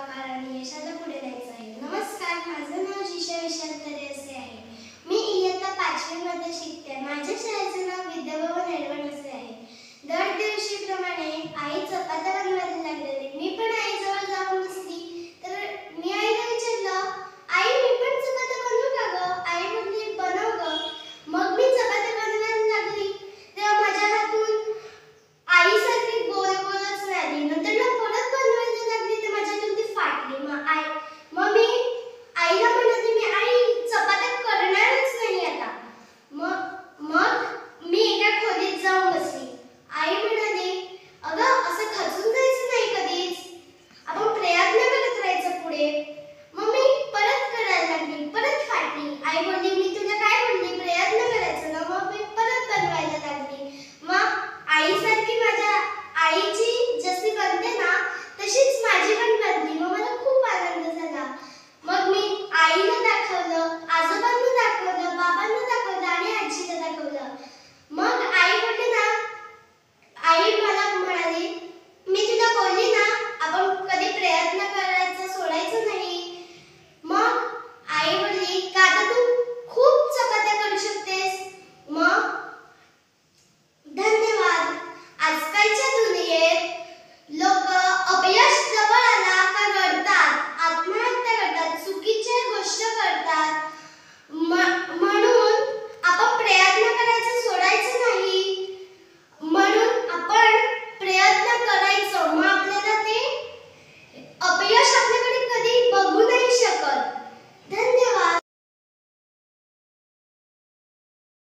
आकार आणि यशाला पुढे न्यायचं आहे. नमस्कार, माझं नाव जिशा विशाल तरे असे आहे. मी इयत्ता 5वी मध्ये शिकते. माझ्या शाळेचं नाव विद्याभवन एडवण असे आहे. दर दिवशीप्रमाणे आई चपात्या बनवायला लागलेली. मी पण